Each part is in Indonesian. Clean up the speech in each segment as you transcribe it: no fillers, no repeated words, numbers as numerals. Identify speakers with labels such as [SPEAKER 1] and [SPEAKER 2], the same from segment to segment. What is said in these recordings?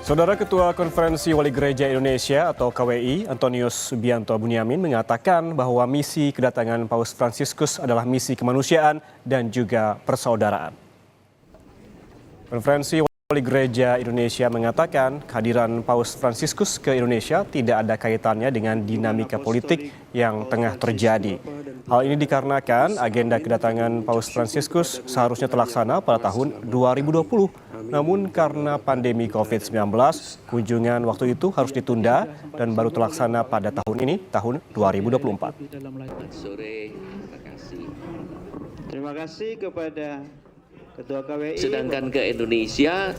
[SPEAKER 1] Saudara Ketua Konferensi Wali Gereja Indonesia atau KWI, Antonius Subianto Bunyamin mengatakan bahwa misi kedatangan Paus Fransiskus adalah misi kemanusiaan dan juga persaudaraan. Konferensi Wali Gereja Indonesia mengatakan kehadiran Paus Fransiskus ke Indonesia tidak ada kaitannya dengan dinamika politik yang tengah terjadi. Hal ini dikarenakan agenda kedatangan Paus Fransiskus seharusnya terlaksana pada tahun 2020. Namun karena pandemi COVID-19, kunjungan waktu itu harus ditunda dan baru terlaksana pada tahun ini, tahun 2024.
[SPEAKER 2] Terima kasih kepada Ketua KWI.
[SPEAKER 3] Sedangkan ke Indonesia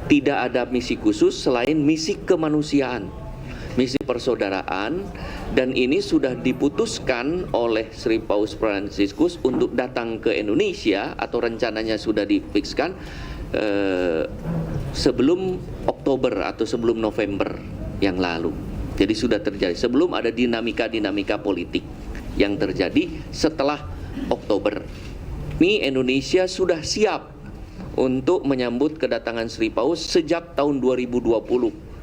[SPEAKER 3] tidak ada misi khusus selain misi kemanusiaan, misi persaudaraan, dan ini sudah diputuskan oleh Sri Paus Fransiskus untuk datang ke Indonesia atau rencananya sudah difikskan sebelum Oktober atau sebelum November yang lalu. Jadi sudah terjadi sebelum ada dinamika politik yang terjadi setelah Oktober. Ini Indonesia sudah siap untuk menyambut kedatangan Sri Paus sejak tahun 2020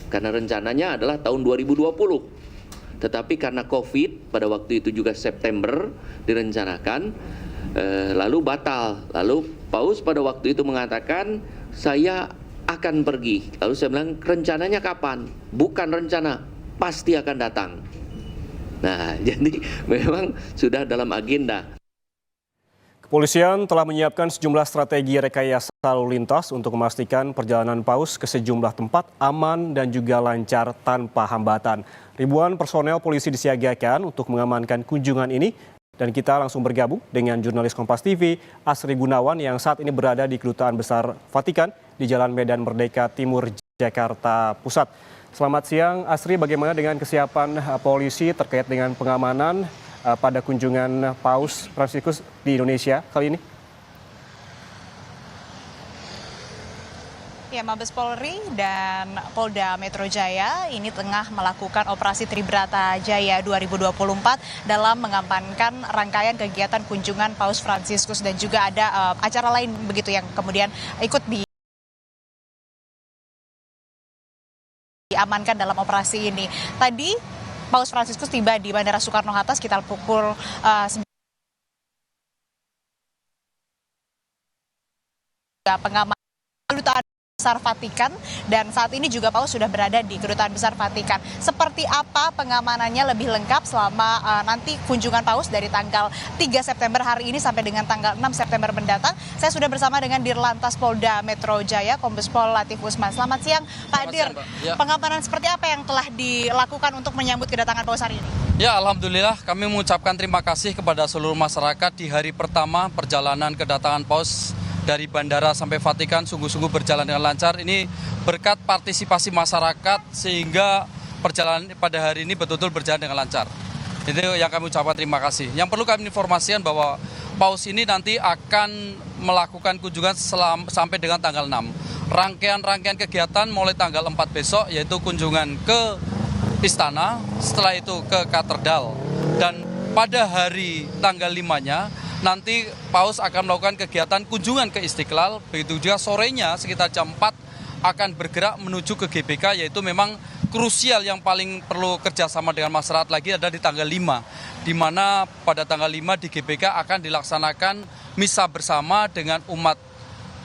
[SPEAKER 3] karena rencananya adalah tahun 2020. Tetapi karena COVID pada waktu itu juga September direncanakan, lalu batal. Lalu Paus pada waktu itu mengatakan saya akan pergi. Lalu saya bilang rencananya kapan? Bukan rencana, pasti akan datang. Nah, jadi memang sudah dalam agenda.
[SPEAKER 1] Kepolisian telah menyiapkan sejumlah strategi rekayasa lalu lintas untuk memastikan perjalanan Paus ke sejumlah tempat aman dan juga lancar tanpa hambatan. Ribuan personel polisi disiagakan untuk mengamankan kunjungan ini. Dan kita langsung bergabung dengan jurnalis Kompas TV, Asri Gunawan yang saat ini berada di Kedutaan Besar Vatikan di Jalan Medan Merdeka Timur, Jakarta Pusat. Selamat siang Asri, bagaimana dengan kesiapan polisi terkait dengan pengamanan pada kunjungan Paus Fransiskus di Indonesia kali ini?
[SPEAKER 4] Ya, Mabes Polri dan Polda Metro Jaya ini tengah melakukan operasi Tribrata Jaya 2024 dalam mengamankan rangkaian kegiatan kunjungan Paus Fransiskus dan juga ada acara lain begitu yang kemudian ikut diamankan dalam operasi ini. Tadi Paus Fransiskus tiba di Bandara Soekarno-Hatta sekitar pukul 9. Pengamanan Kedutaan Besar Vatikan dan saat ini juga Paus sudah berada di Kedutaan Besar Vatikan. Seperti apa pengamanannya lebih lengkap selama nanti kunjungan Paus dari tanggal 3 September hari ini sampai dengan tanggal 6 September mendatang? Saya sudah bersama dengan Dirlantas Polda Metro Jaya, Kombes Pol Latif Usman. Selamat siang, Pak Dir. Ya. Pengamanan seperti apa yang telah dilakukan untuk menyambut kedatangan Paus hari ini?
[SPEAKER 5] Ya, alhamdulillah kami mengucapkan terima kasih kepada seluruh masyarakat di hari pertama perjalanan kedatangan Paus dari bandara sampai Vatikan sungguh-sungguh berjalan dengan lancar. Ini berkat partisipasi masyarakat sehingga perjalanan pada hari ini betul-betul berjalan dengan lancar. Itu yang kami ucapkan terima kasih. Yang perlu kami informasikan bahwa Paus ini nanti akan melakukan kunjungan sampai dengan tanggal 6. Rangkaian kegiatan mulai tanggal 4 besok yaitu kunjungan ke Istana, setelah itu ke Katedral. Dan pada hari tanggal 5-nya nanti Paus akan melakukan kegiatan kunjungan ke Istiqlal, begitu juga sorenya sekitar jam 4 akan bergerak menuju ke GBK, yaitu memang krusial yang paling perlu kerjasama dengan masyarakat lagi ada di tanggal 5, di mana pada tanggal 5 di GBK akan dilaksanakan misa bersama dengan umat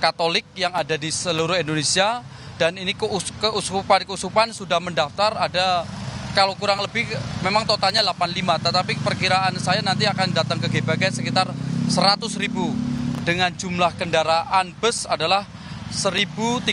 [SPEAKER 5] Katolik yang ada di seluruh Indonesia, dan ini keuskupan sudah mendaftar ada kalau kurang lebih memang totalnya 85, tetapi perkiraan saya nanti akan datang ke GBK sekitar 100.000 dengan jumlah kendaraan bus adalah 1.390.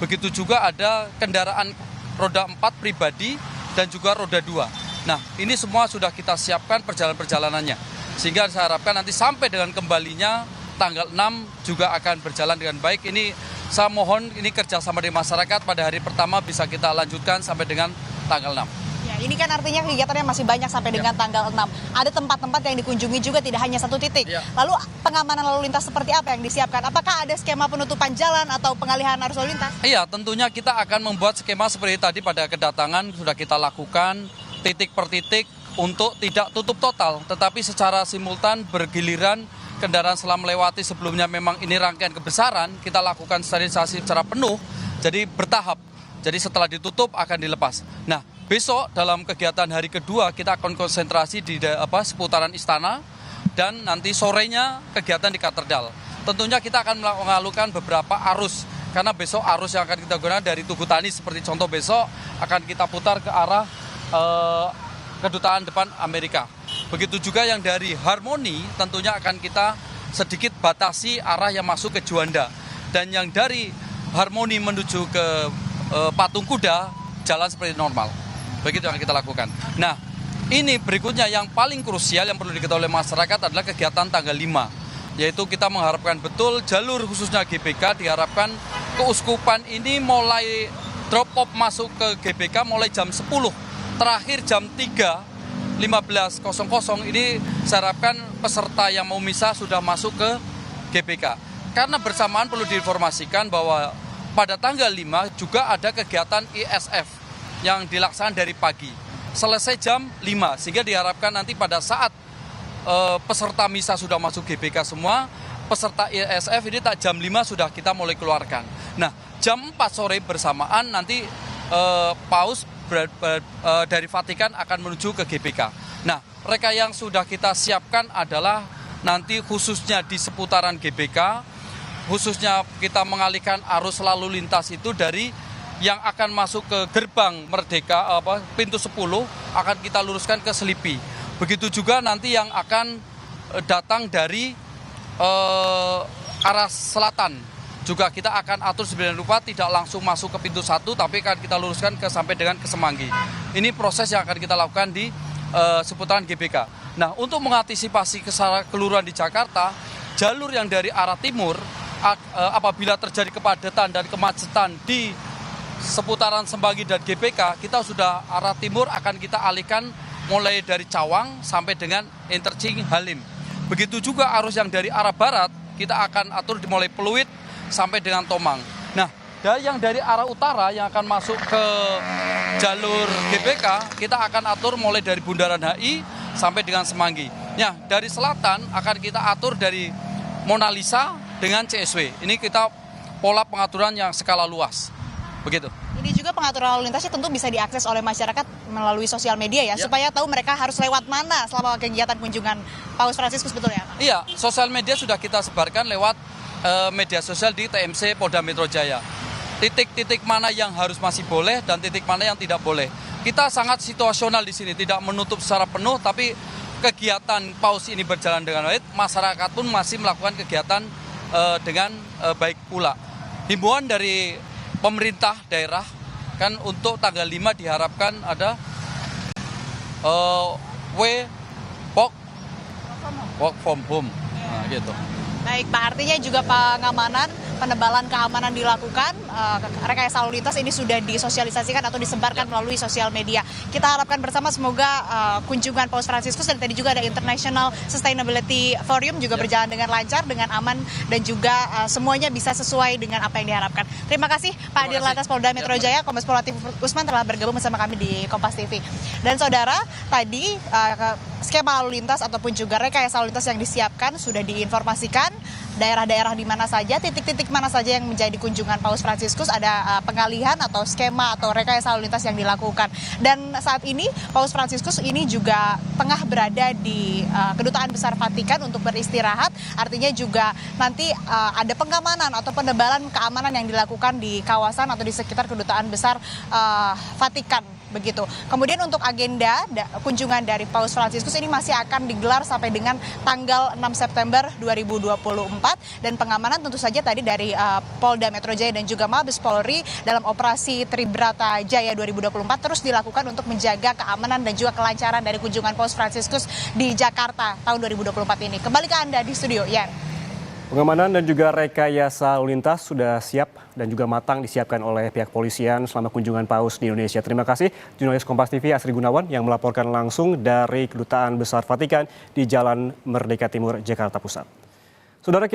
[SPEAKER 5] Begitu juga ada kendaraan roda 4 pribadi dan juga roda 2. Nah, ini semua sudah kita siapkan perjalanan-perjalanannya. Sehingga saya harapkan nanti sampai dengan kembalinya tanggal 6 juga akan berjalan dengan baik. Ini saya mohon ini kerjasama dengan masyarakat pada hari pertama bisa kita lanjutkan sampai dengan tanggal 6.
[SPEAKER 4] Ya, ini kan artinya kegiatannya masih banyak sampai dengan tanggal 6. Ada tempat-tempat yang dikunjungi juga tidak hanya satu titik. Lalu pengamanan lalu lintas seperti apa yang disiapkan? Apakah ada skema penutupan jalan atau pengalihan arus lalu lintas?
[SPEAKER 5] Iya, tentunya kita akan membuat skema seperti tadi pada kedatangan sudah kita lakukan titik per titik untuk tidak tutup total, tetapi secara simultan bergiliran kendaraan setelah melewati sebelumnya memang ini rangkaian kebesaran, kita lakukan sterilisasi secara penuh, jadi bertahap. Jadi setelah ditutup akan dilepas. Nah, besok dalam kegiatan hari kedua kita akan konsentrasi di seputaran istana dan nanti sorenya kegiatan di katedral. Tentunya kita akan melakukan beberapa arus karena besok arus yang akan kita gunakan dari Tugu Tani seperti contoh besok akan kita putar ke arah kedutaan depan Amerika. Begitu juga yang dari Harmoni tentunya akan kita sedikit batasi arah yang masuk ke Juanda. Dan yang dari Harmoni menuju ke Patung Kuda jalan seperti normal. Begitu yang kita lakukan. Nah, ini berikutnya yang paling krusial yang perlu diketahui oleh masyarakat adalah kegiatan tanggal 5. Yaitu kita mengharapkan betul jalur khususnya GBK diharapkan keuskupan ini mulai drop off masuk ke GBK mulai jam 10. Terakhir jam 3.15.00 ini saya harapkan peserta yang mau misa sudah masuk ke GBK. Karena bersamaan perlu diinformasikan bahwa pada tanggal 5 juga ada kegiatan ISF yang dilaksanakan dari pagi. Selesai jam 5 sehingga diharapkan nanti pada saat peserta misa sudah masuk GBK semua, peserta ISF ini tak jam 5 sudah kita mulai keluarkan. Nah, jam 4 sore bersamaan nanti Paus dari Vatikan akan menuju ke GBK. Nah, mereka yang sudah kita siapkan adalah nanti khususnya di seputaran GBK, khususnya kita mengalihkan arus lalu lintas itu dari yang akan masuk ke gerbang Merdeka, pintu 10 akan kita luruskan ke Selipi. Begitu juga nanti yang akan datang dari arah selatan. Juga kita akan atur sebenarnya rupa tidak langsung masuk ke pintu 1 tapi akan kita luruskan sampai dengan ke Semanggi. Ini proses yang akan kita lakukan di seputaran GBK. Nah, untuk mengantisipasi keseluruhan di Jakarta, jalur yang dari arah timur apabila terjadi kepadatan dan kemacetan di seputaran Semanggi dan GBK, kita sudah arah timur akan kita alihkan mulai dari Cawang sampai dengan interchange Halim. Begitu juga arus yang dari arah barat kita akan atur dimulai Pluit sampai dengan Tomang. Nah, yang dari arah utara yang akan masuk ke jalur GBK, kita akan atur mulai dari Bundaran HI sampai dengan Semanggi. Nah, dari selatan akan kita atur dari Mona Lisa dengan CSW. Ini kita pola pengaturan yang skala luas. Begitu.
[SPEAKER 4] Ini juga pengaturan lalu lintasnya tentu bisa diakses oleh masyarakat melalui sosial media ya, supaya tahu mereka harus lewat mana selama kegiatan kunjungan Paus Fransiskus, betul ya?
[SPEAKER 5] Iya, sosial media sudah kita sebarkan lewat media sosial di TMC Polda Metro Jaya. Titik-titik mana yang harus masih boleh dan titik mana yang tidak boleh. Kita sangat situasional di sini, tidak menutup secara penuh, tapi kegiatan Paus ini berjalan dengan baik, masyarakat pun masih melakukan kegiatan dengan baik pula. Himbauan dari pemerintah daerah kan untuk tanggal 5 diharapkan ada work from home. Nah, gitu.
[SPEAKER 4] Baik, Pak, artinya juga pengamanan, penebalan keamanan dilakukan, rekayasa lalu lintas ini sudah disosialisasikan atau disebarkan melalui sosial media. Kita harapkan bersama semoga kunjungan Paus Fransiskus dan tadi juga ada International Sustainability Forum juga berjalan dengan lancar, dengan aman, dan juga semuanya bisa sesuai dengan apa yang diharapkan. Terima kasih Pak Dirlantas Polda Metro Jaya, Kombes Pol Latif Usman telah bergabung bersama kami di Kompas TV. Dan saudara, tadi skema lalu lintas ataupun juga rekayasa lalu lintas yang disiapkan sudah diinformasikan daerah-daerah di mana saja, titik-titik mana saja yang menjadi kunjungan Paus Fransiskus, ada pengalihan atau skema atau rekayasa lalu lintas yang dilakukan. Dan saat ini Paus Fransiskus ini juga tengah berada di Kedutaan Besar Vatikan untuk beristirahat, artinya juga nanti ada pengamanan atau penebalan keamanan yang dilakukan di kawasan atau di sekitar Kedutaan Besar Vatikan. Begitu. Kemudian untuk agenda kunjungan dari Paus Fransiskus ini masih akan digelar sampai dengan tanggal 6 September 2024 dan pengamanan tentu saja tadi dari Polda Metro Jaya dan juga Mabes Polri dalam operasi Tribrata Jaya 2024 terus dilakukan untuk menjaga keamanan dan juga kelancaran dari kunjungan Paus Fransiskus di Jakarta tahun 2024 ini. Kembali ke Anda di studio, Yan.
[SPEAKER 1] Pengamanan dan juga rekayasa lalu lintas sudah siap dan juga matang disiapkan oleh pihak polisian selama kunjungan Paus di Indonesia. Terima kasih jurnalis Kompas TV Asri Gunawan yang melaporkan langsung dari Kedutaan Besar Vatikan di Jalan Merdeka Timur, Jakarta Pusat. Saudara